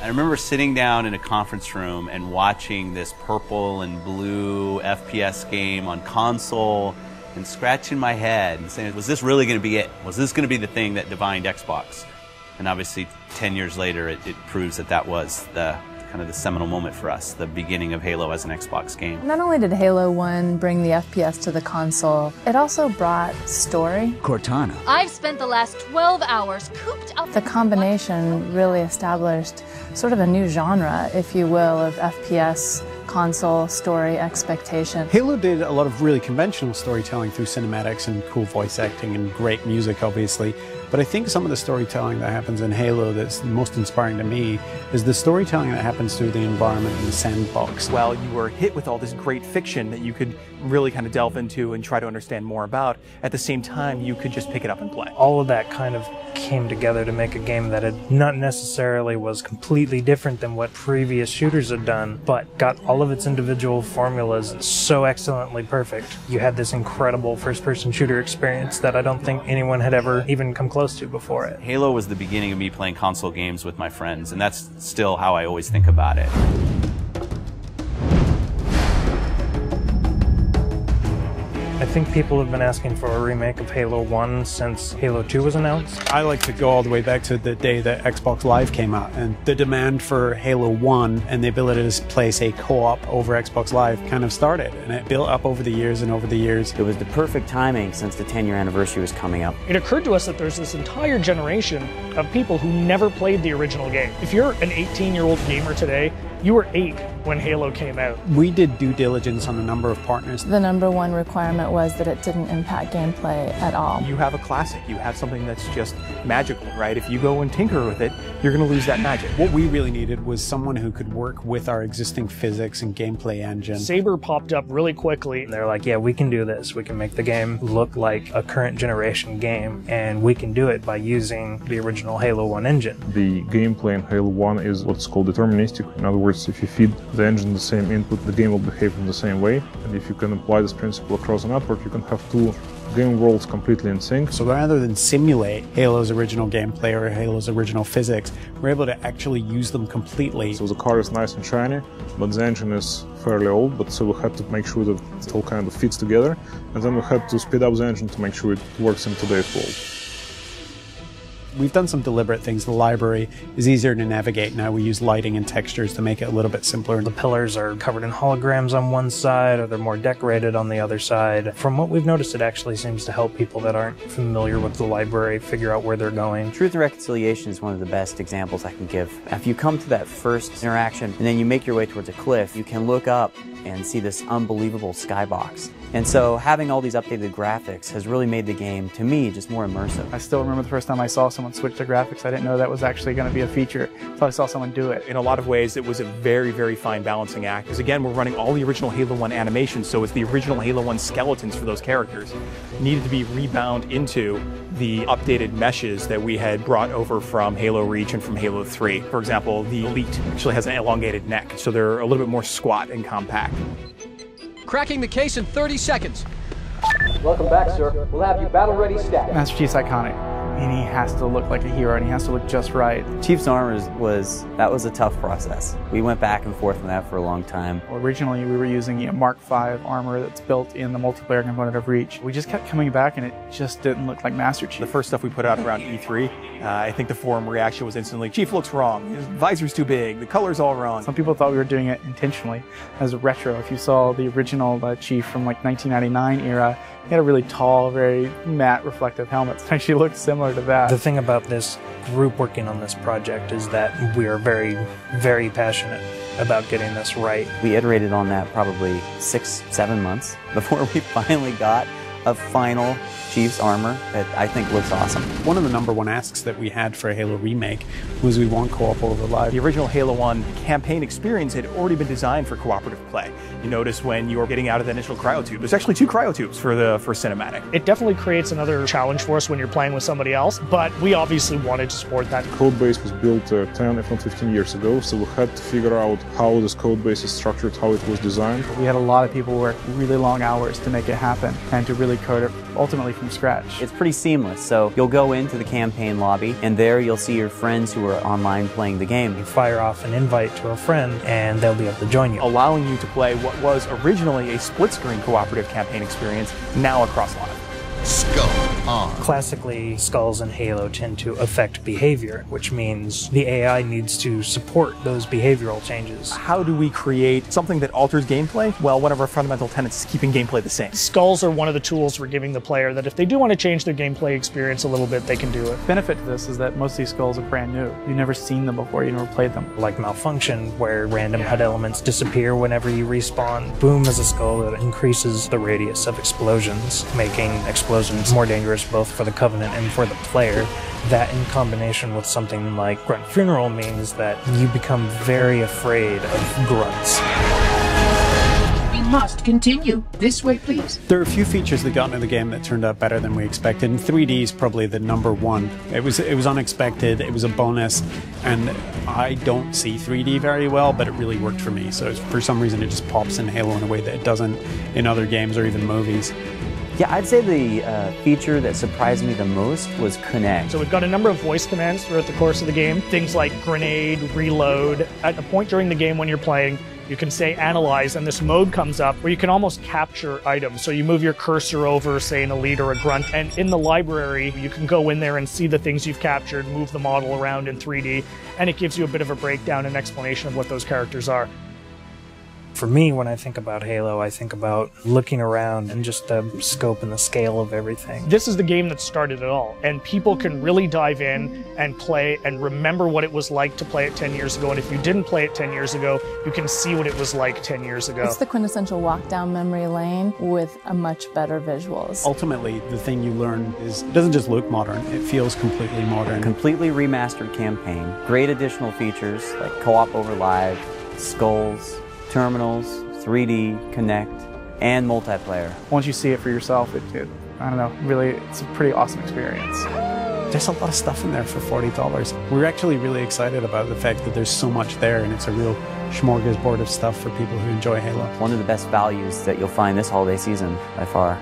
I remember sitting down in a conference room and watching this purple and blue FPS game on console and scratching my head and saying, was this really going to be it? Was this going to be the thing that defined Xbox? And obviously 10 years later it proves that that was the kind of the seminal moment for us, the beginning of Halo as an Xbox game. Not only did Halo 1 bring the FPS to the console, it also brought story. Cortana. I've spent the last 12 hours cooped up. The combination really established sort of a new genre, if you will, of FPS console story expectation. Halo did a lot of really conventional storytelling through cinematics and cool voice acting and great music, obviously. But I think some of the storytelling that happens in Halo that's most inspiring to me is the storytelling that happens through the environment and the sandbox. Well, you were hit with all this great fiction that you could really kind of delve into and try to understand more about. At the same time, you could just pick it up and play. All of that kind of came together to make a game that had not necessarily was completely different than what previous shooters had done, but got all of its individual formulas so excellently perfect. You had this incredible first-person shooter experience that I don't think anyone had ever even come close to before it. Halo was the beginning of me playing console games with my friends, and that's still how I always think about it. I think people have been asking for a remake of Halo 1 since Halo 2 was announced. I like to go all the way back to the day that Xbox Live came out, and the demand for Halo 1 and the ability to play, say, co-op over Xbox Live kind of started, and it built up over the years and over the years. It was the perfect timing since the 10-year anniversary was coming up. It occurred to us that there's this entire generation of people who never played the original game. If you're an 18-year-old gamer today, you were 8 when Halo came out. We did due diligence on a number of partners. The number one requirement was that it didn't impact gameplay at all. You have a classic. You have something that's just magical, right? If you go and tinker with it, you're going to lose that magic. What we really needed was someone who could work with our existing physics and gameplay engine. Saber popped up really quickly. They're like, yeah, we can do this. We can make the game look like a current generation game, and we can do it by using the original Halo 1 engine. The gameplay in Halo 1 is what's called deterministic. In other words, if you feed the engine the same input, the game will behave in the same way. And if you can apply this principle across a network, you can have two game worlds completely in sync. So rather than simulate Halo's original gameplay or Halo's original physics, we're able to actually use them completely. So the car is nice and shiny, but the engine is fairly old, but so we had to make sure that it all kind of fits together. And then we had to speed up the engine to make sure it works in today's world. We've done some deliberate things. The library is easier to navigate now. We use lighting and textures to make it a little bit simpler. The pillars are covered in holograms on one side, or they're more decorated on the other side. From what we've noticed, it actually seems to help people that aren't familiar with the library figure out where they're going. Truth and Reconciliation is one of the best examples I can give. If you come to that first interaction and then you make your way towards a cliff, you can look up and see this unbelievable skybox. And so having all these updated graphics has really made the game, to me, just more immersive. I still remember the first time I saw someone switch their graphics. I didn't know that was actually going to be a feature until I saw someone do it. In a lot of ways, it was a very, very fine balancing act. Because again, we're running all the original Halo 1 animations, so it's the original Halo 1 skeletons for those characters. Needed to be rebound into the updated meshes that we had brought over from Halo Reach and from Halo 3. For example, the Elite actually has an elongated neck, so they're a little bit more squat and compact. Cracking the case in 30 seconds. Welcome back, sir. We'll have you battle ready stat. Master Chief's iconic. And he has to look like a hero, and he has to look just right. Chief's armor was a tough process. We went back and forth on that for a long time. Originally, we were using Mark V armor that's built in the multiplayer component of Reach. We just kept coming back, and it just didn't look like Master Chief. The first stuff we put out around E3, I think the forum reaction was instantly, Chief looks wrong, his visor's too big, the color's all wrong. Some people thought we were doing it intentionally as a retro. If you saw the original Chief from like 1999 era, he had a really tall, very matte reflective helmet. It actually looked similar to that. The thing about this group working on this project is that we are very, very passionate about getting this right. We iterated on that probably 6-7 months before we finally got a final Chief's armor that I think looks awesome. One of the #1 asks that we had for a Halo remake was we want co-op over live. The original Halo 1 campaign experience had already been designed for cooperative play. You notice when you're getting out of the initial cryotube, there's actually 2 cryotubes for cinematic. It definitely creates another challenge for us when you're playing with somebody else, but we obviously wanted to support that. The code base was built 10, if not 15 years ago, so we had to figure out how this code base is structured, how it was designed. We had a lot of people work really long hours to make it happen and to really really code it ultimately from scratch. It's pretty seamless, so you'll go into the campaign lobby, and there you'll see your friends who are online playing the game. You fire off an invite to a friend, and they'll be able to join you, allowing you to play what was originally a split-screen cooperative campaign experience, now across live. Skull on. Classically, skulls in Halo tend to affect behavior, which means the AI needs to support those behavioral changes. How do we create something that alters gameplay? Well, one of our fundamental tenets is keeping gameplay the same. Skulls are one of the tools we're giving the player that if they do want to change their gameplay experience a little bit, they can do it. Benefit to this is that most of these skulls are brand new. You've never seen them before, you never played them. Like Malfunction, where random HUD elements disappear whenever you respawn. Boom is a skull that increases the radius of explosions, making explosions more dangerous both for the Covenant and for the player. That in combination with something like Grunt Funeral means that you become very afraid of grunts. We must continue. This way, please. There are a few features that got into the game that turned out better than we expected, and 3D is probably the #1. It was unexpected, it was a bonus, and I don't see 3D very well, but it really worked for me. So for some reason it just pops in Halo in a way that it doesn't in other games or even movies. Yeah, I'd say the feature that surprised me the most was Connect. So we've got a number of voice commands throughout the course of the game. Things like grenade, reload. At a point during the game when you're playing, you can say analyze, and this mode comes up where you can almost capture items. So you move your cursor over, say, an elite or a grunt, and in the library, you can go in there and see the things you've captured, move the model around in 3D, and it gives you a bit of a breakdown and explanation of what those characters are. For me, when I think about Halo, I think about looking around and just the scope and the scale of everything. This is the game that started it all, and people can really dive in and play and remember what it was like to play it 10 years ago, and if you didn't play it 10 years ago, you can see what it was like 10 years ago. It's the quintessential walk down memory lane with a much better visuals. Ultimately, the thing you learn is it doesn't just look modern, it feels completely modern. Completely remastered campaign, great additional features like co-op over live, skulls, terminals, 3D, Connect, and multiplayer. Once you see it for yourself, I don't know, really, it's a pretty awesome experience. There's a lot of stuff in there for $40. We're actually really excited about the fact that there's so much there, and it's a real smorgasbord of stuff for people who enjoy Halo. One of the best values that you'll find this holiday season by far.